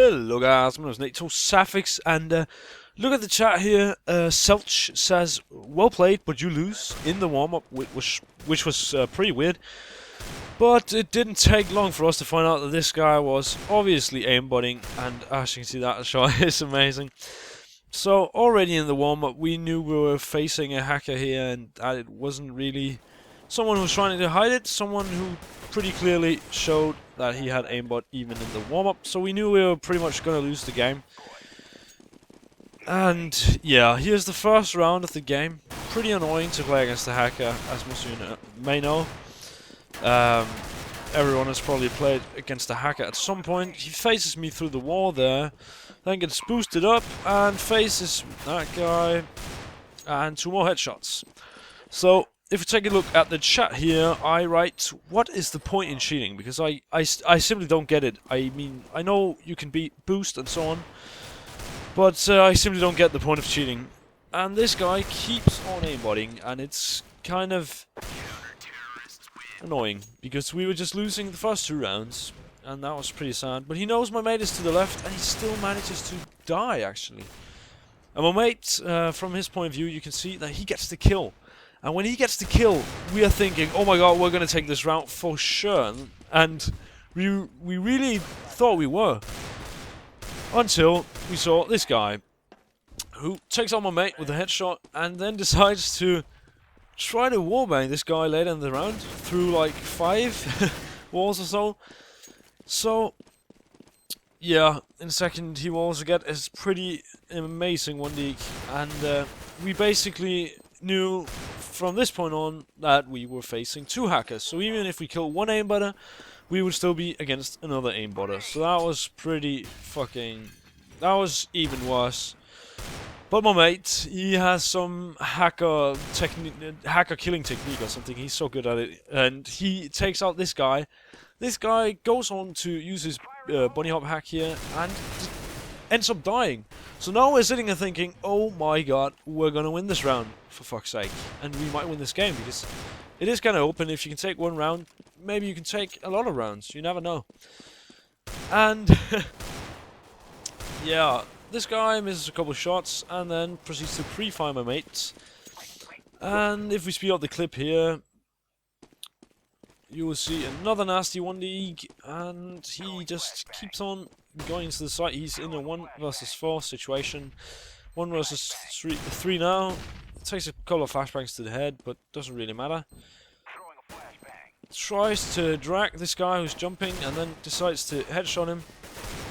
Hello guys, my name is Nato Sapphics, and look at the chat here. Selch says, well played, but you lose in the warm-up, which was pretty weird. But it didn't take long for us to find out that this guy was obviously aimbotting, and as you can see, that shot is amazing. So already in the warm-up, we knew we were facing a hacker here, and it wasn't really someone who was trying to hide it, someone who pretty clearly showed that he had aimbot even in the warm-up, so we knew we were pretty much going to lose the game. And yeah, here's the first round of the game. Pretty annoying to play against the hacker, as most of you may know. Everyone has probably played against the hacker at some point. He faces me through the wall there, then gets boosted up and faces that guy, and 2 more headshots. So if we take a look at the chat here, I write, what is the point in cheating? Because I simply don't get it. I mean, I know you can boost and so on, but I simply don't get the point of cheating. And this guy keeps on aimbotting, and it's kind of annoying, because we were just losing the first 2 rounds, and that was pretty sad. But he knows my mate is to the left, and he still manages to die, actually. And my mate, from his point of view, you can see that he gets the kill. And when he gets the kill, we are thinking, oh my god, we're going to take this round for sure. And we really thought we were. Until we saw this guy, who takes out my mate with a headshot, and then decides to try to wallbang this guy later in the round, through like 5 walls or so. So, yeah, in a second he will also get a pretty amazing 1D, and we basically knew from this point on that we were facing 2 hackers. So even if we kill 1 aimbotter, we would still be against another aimbotter. So that was pretty fucking... that was even worse. But my mate, he has some hacker killing technique or something. He's so good at it, and he takes out this guy. This guy goes on to use his bunny hop hack here and ends up dying. So now we're sitting there thinking, oh my god, we're gonna win this round, for fuck's sake. And we might win this game, because it is kind of open. If you can take 1 round, maybe you can take a lot of rounds. You never know. And yeah, this guy misses a couple of shots and then proceeds to pre-fire my mate. And if we speed up the clip here, you will see another nasty 1D, and he just keeps on going into the site. He's in a 1 versus 4 situation. 1 versus 3 now. It takes a couple of flashbangs to the head, but doesn't really matter. Tries to drag this guy who's jumping, and then decides to headshot him.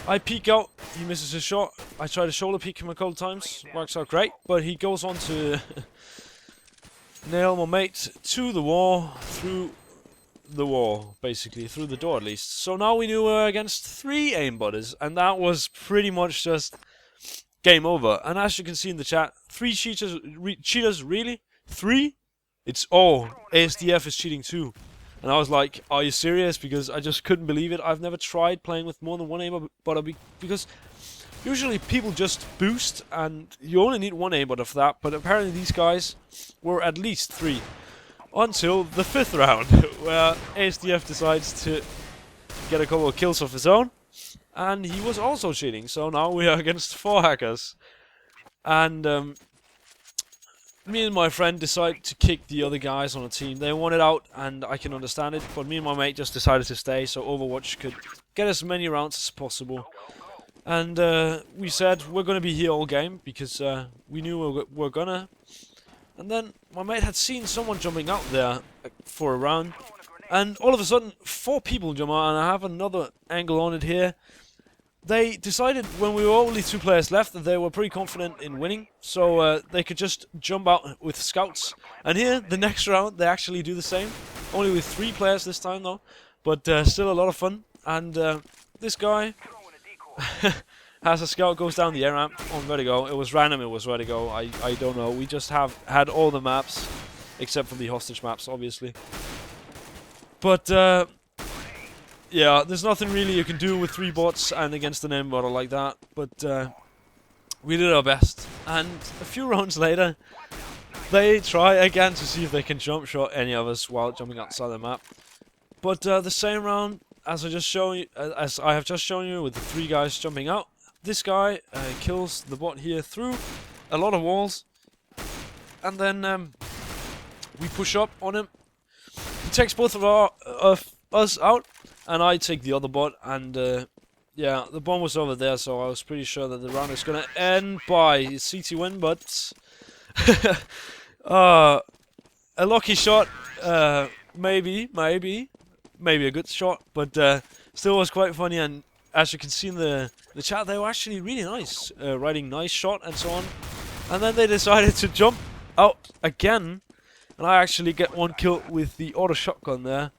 I peek out, he misses his shot. I try to shoulder peek him a couple times. Works out great, but he goes on to nail my mate to the wall, through the wall, basically, through the door at least. So now we knew we were against 3 aimbotters, and that was pretty much just game over. And as you can see in the chat, 3 cheaters, really? 3? It's ASDF is cheating too. And I was like, are you serious? Because I just couldn't believe it. I've never tried playing with more than 1 aimbotter, because usually people just boost and you only need 1 aimbotter for that, but apparently these guys were at least 3. Until the 5th round, where ASDF decides to get a couple of kills of his own, and he was also cheating. So now we are against 4 hackers, and me and my friend decided to kick the other guys on the team. They wanted out, and I can understand it, but me and my mate just decided to stay so Overwatch could get as many rounds as possible. And we said we're gonna be here all game, because we knew we were gonna. And then my mate had seen someone jumping out there for a round, and all of a sudden 4 people jump out, and I have another angle on it here. They decided when we were only 2 players left that they were pretty confident in winning, so they could just jump out with scouts. And here, the next round, they actually do the same, only with 3 players this time though, but still a lot of fun. And this guy has a scout, goes down the air ramp on Vertigo. It was random, it was Vertigo, I don't know. We just had all the maps, except for the hostage maps, obviously. But yeah, there's nothing really you can do with 3 bots and against an aimbotter like that. But we did our best. And a few rounds later, they try again to see if they can jump shot any of us while jumping outside the map. But the same round, as I have just shown you with the 3 guys jumping out, this guy kills the bot here through a lot of walls, and then we push up on him. He takes both of us out, and I take the other bot, and yeah, the bomb was over there, so I was pretty sure that the round is gonna end by CT win, but a lucky shot, maybe a good shot, but still was quite funny. And as you can see in the chat, they were actually really nice, writing nice shot and so on. And then they decided to jump out again, and I actually get 1 kill with the auto shotgun there.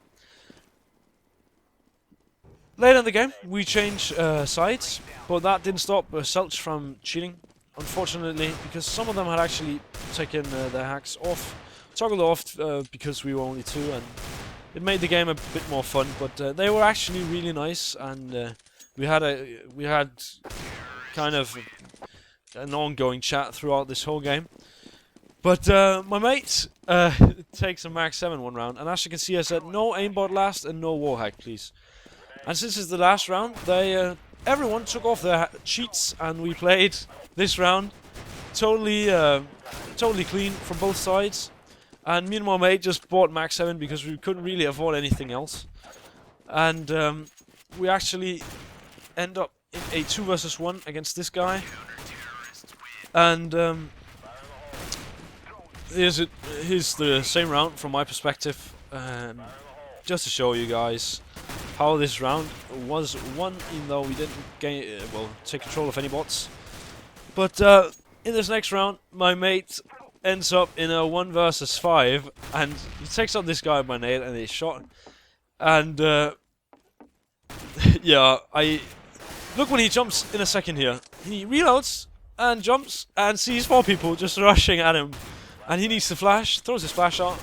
Later in the game, we changed sides, but that didn't stop Celch from cheating, unfortunately, because some of them had actually taken their hacks off, toggled off, because we were only 2, and it made the game a bit more fun. But they were actually really nice, and we had kind of an ongoing chat throughout this whole game. But my mate takes a Max 7 one round, and as you can see, I said no aimbot last and no wallhack, please. And since it's the last round, everyone took off their cheats, and we played this round totally clean from both sides. And me and my mate just bought Max 7 because we couldn't really afford anything else. And we actually end up in a 2 versus 1 against this guy. And here's the same round from my perspective, just to show you guys how this round was won, even though we didn't take control of any bots. But in this next round, my mate ends up in a 1 versus 5, and he takes out this guy with my nade and he shot. And yeah, look when he jumps in a second here. He reloads and jumps and sees 4 people just rushing at him, and he needs to flash, throws his flash out,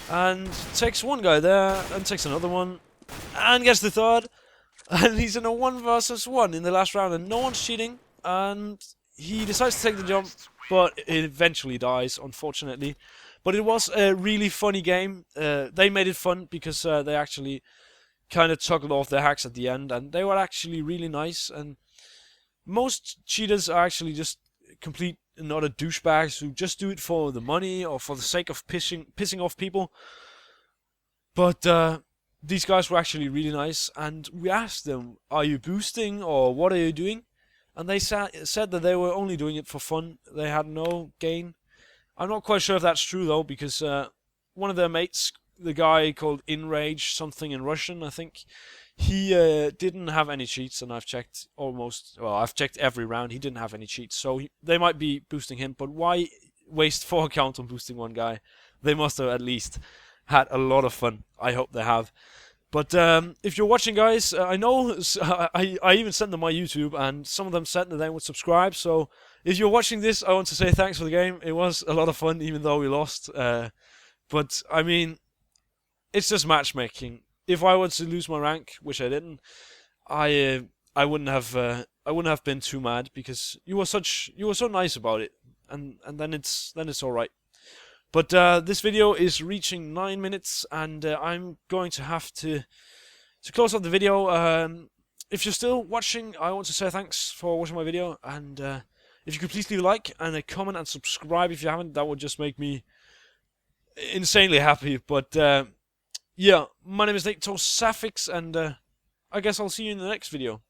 and takes 1 guy there and takes another one, and gets the 3rd, and he's in a 1 versus 1 in the last round, and no one's cheating, and he decides to take the jump, but it eventually dies, unfortunately. But it was a really funny game. They made it fun because they actually kind of toggled off their hacks at the end, and they were actually really nice. And most cheaters are actually just complete and utter douchebags who just do it for the money or for the sake of pissing off people. But these guys were actually really nice, and we asked them, "Are you boosting or what are you doing?" And they said that they were only doing it for fun. They had no gain. I'm not quite sure if that's true though, because one of their mates, the guy called Enrage something in Russian, I think, he didn't have any cheats, and I've checked every round. He didn't have any cheats, so they might be boosting him. But why waste 4 accounts on boosting 1 guy? They must have at least had a lot of fun. I hope they have. But if you're watching, guys, I know I even sent them my YouTube, and some of them said that they would subscribe. So if you're watching this, I want to say thanks for the game. It was a lot of fun, even though we lost. But I mean, it's just matchmaking. If I were to lose my rank, which I didn't, I wouldn't have been too mad, because you were so nice about it, and then it's all right. But this video is reaching 9 minutes, and I'm going to have to close up the video. If you're still watching, I want to say thanks for watching my video, and if you could please leave a like and a comment and subscribe if you haven't, that would just make me insanely happy. But yeah, my name is Nate Saffix, and I guess I'll see you in the next video.